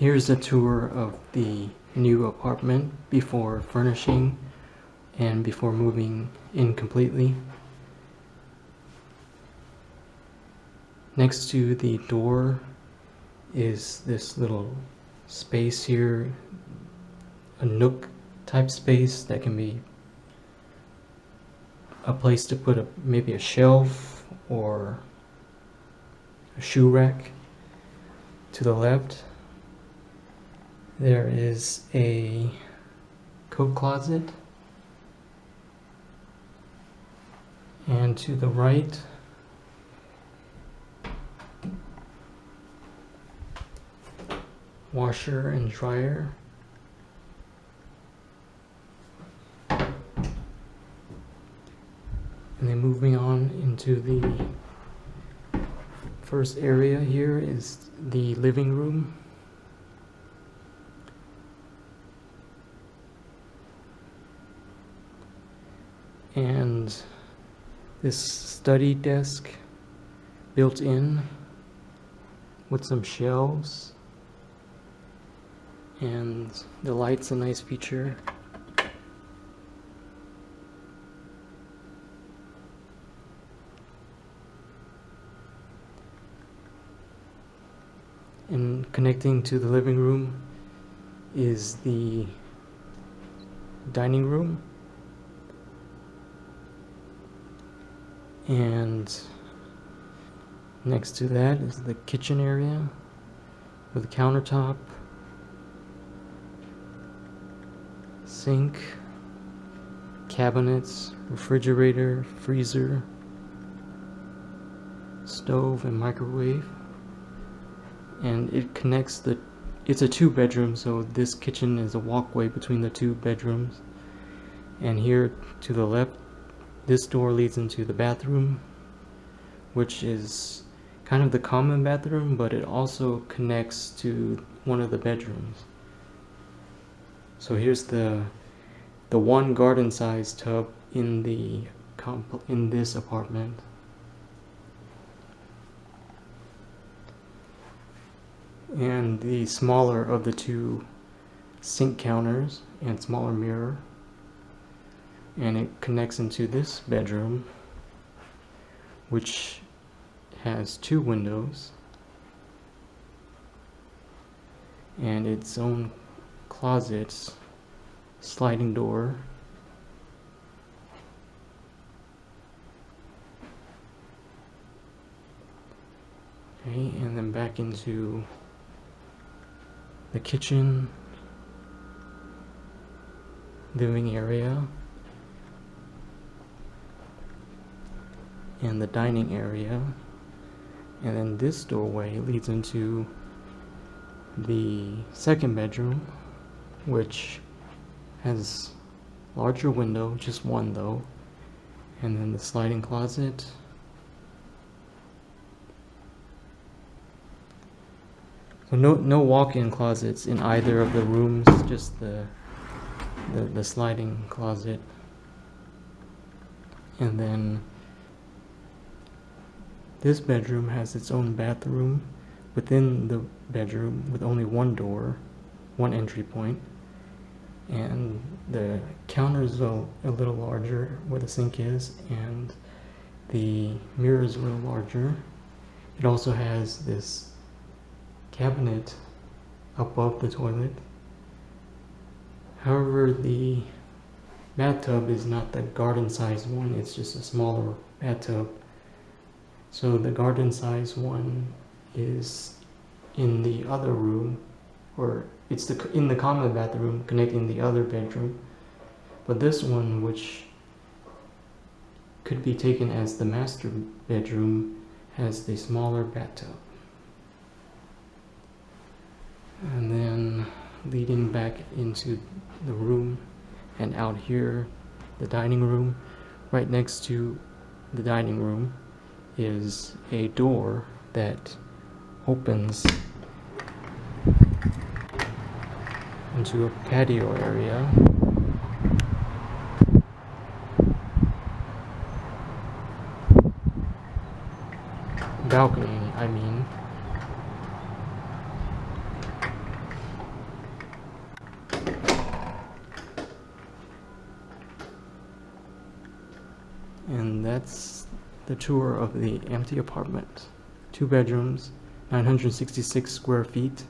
Here's a tour of the new apartment before furnishing and before moving in completely. Next to the door is this little space here, a nook type space that can be a place to put maybe a shelf or a shoe rack. To the left there is a coat closet, and to the right washer and dryer. And then moving on into the first area, here is the living room. And this study desk built in with some shelves, and the light's a nice feature. And connecting to the living room is the dining room, and next to that is the kitchen area with a countertop, sink, cabinets, refrigerator, freezer, stove, and microwave. And it connects it's a 2-bedroom, so this kitchen is a walkway between the 2 bedrooms. And here to the left, this door leads into the bathroom, which is kind of the common bathroom, but it also connects to one of the bedrooms. So here's the one garden-sized tub in this apartment. And the smaller of the 2 sink counters and smaller mirror. And it connects into this bedroom, which has 2 windows and its own closet, sliding door. Okay, and then back into the kitchen, living area, and the dining area. And then this doorway leads into the 2nd bedroom, which has larger window, just one though, and then the sliding closet. So no walk-in closets in either of the rooms, just the sliding closet. And then this bedroom has its own bathroom within the bedroom with only one door, one entry point. And the counter is a little larger where the sink is, and the mirror is a little larger. It also has this cabinet above the toilet. However, the bathtub is not the garden-sized one, it's just a smaller bathtub. So the garden-sized one is in the other room, or it's in the common bathroom connecting the other bedroom. But this one, which could be taken as the master bedroom, has the smaller bathtub. And then leading back into the room and out here, the dining room. Right next to the dining room is a door that opens into a patio area. Balcony, I mean. And that's the tour of the empty apartment. 2 bedrooms, 966 square feet.